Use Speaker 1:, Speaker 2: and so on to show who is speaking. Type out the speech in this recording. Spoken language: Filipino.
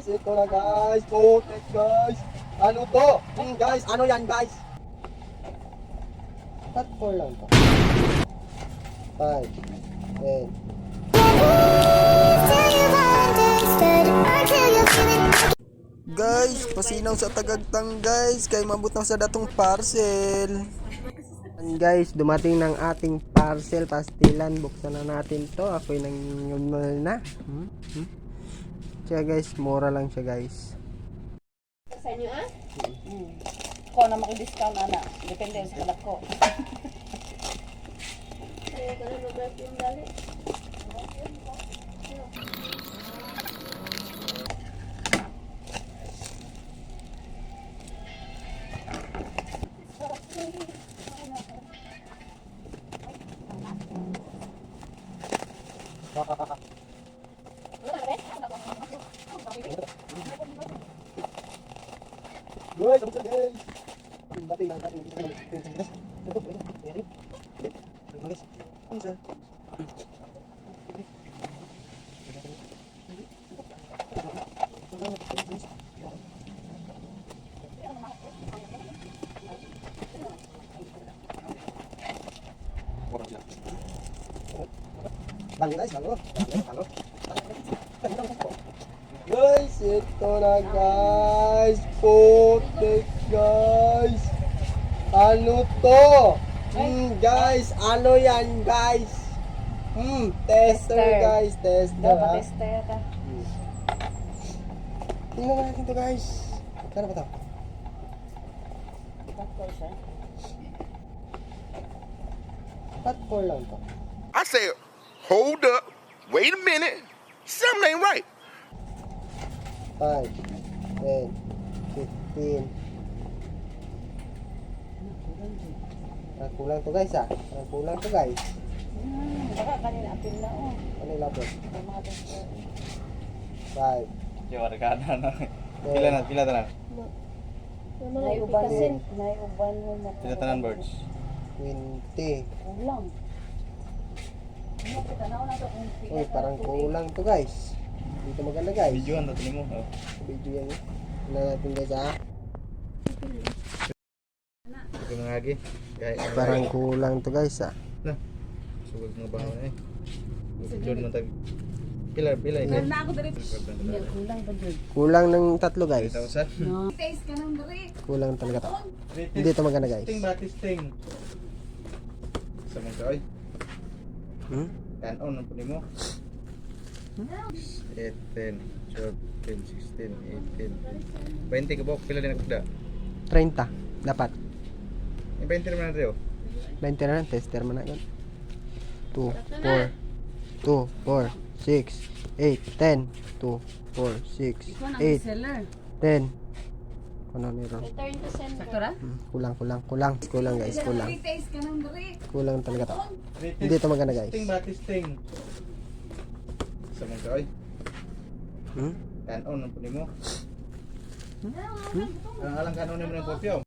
Speaker 1: Ito na guys, putik guys. Ano to? Guys, ano yan guys? Cut 4 lang to. 5, 10. Guys, pasinaw sa Tagagtang guys, kay mabot na sa datong parcel. And guys, dumating ng ating parcel, pastilan. Buksan na natin to. Ako'y nangyunmal na. Siya guys, mura lang siya guys.
Speaker 2: Sa inyo ah? Ko na maki-discount ana. Depende sa kalak ko. Kaya ka na mag-grab yung dali.
Speaker 1: Guys, abot guys. Dating lang. Bang guys, halo. Guys, ito na guys. Putik guys. Ano to? Guys, ano yan guys? Tester guys, tester ha.
Speaker 2: Tester ka.
Speaker 1: Tingnan mo natin to guys. Kano ba to? Cut 4 lang to.
Speaker 3: I said, hold up, wait a minute, something ain't right.
Speaker 1: 5, 10, 15. Kulang to guys ah. Kulang to guys.
Speaker 2: Baka kanina apil na oh.
Speaker 1: Ano yung labot?
Speaker 2: Ang mga tester.
Speaker 1: 5.
Speaker 4: Yo, rekada na. Pila tanan.
Speaker 2: Naiuban mo.
Speaker 4: Pila tanan birds.
Speaker 1: 20.
Speaker 2: Kulang.
Speaker 1: Uy, parang kulang to guys. Dito maganda guys.
Speaker 4: Videoan to mo. Oh.
Speaker 1: Video yan. Tingnan natin guys ah.
Speaker 4: Ito mga agi.
Speaker 1: Parang kulang to guys ah.
Speaker 4: Na. Sugod mga bahaw na eh. Sugod man tag. Pila ini.
Speaker 2: Na ako diri. Kulang ba jud?
Speaker 1: Kulang ng 3 guys.
Speaker 4: 3,000.
Speaker 2: No. Taste ka nang diri.
Speaker 1: Kulang talaga to. Hindi to maganda guys.
Speaker 4: Testing. Sa mga kaoy. Kanon ang puli mo. 8, 10, 12, 10, 16, 18. 20 ka bok, pila din nagkuda?
Speaker 1: 30 dapat.
Speaker 4: 20 naman na rin.
Speaker 1: 20 na lang, tester man na yun. 2, 4, 6, 8, 10. 2, 4, 6, 8,
Speaker 2: seller.
Speaker 1: 10. Ano ni Ron?
Speaker 2: Return to sender. Sakto ra?
Speaker 1: Kulang guys, kulang.
Speaker 2: Taste ka nang diri.
Speaker 1: Kulang talaga to. Hindi to maganda guys.
Speaker 4: Testing. Sa mga kaoy.
Speaker 1: Hmm?
Speaker 4: Kanon ang puli mo. Ang alang kanon mo ng popyo.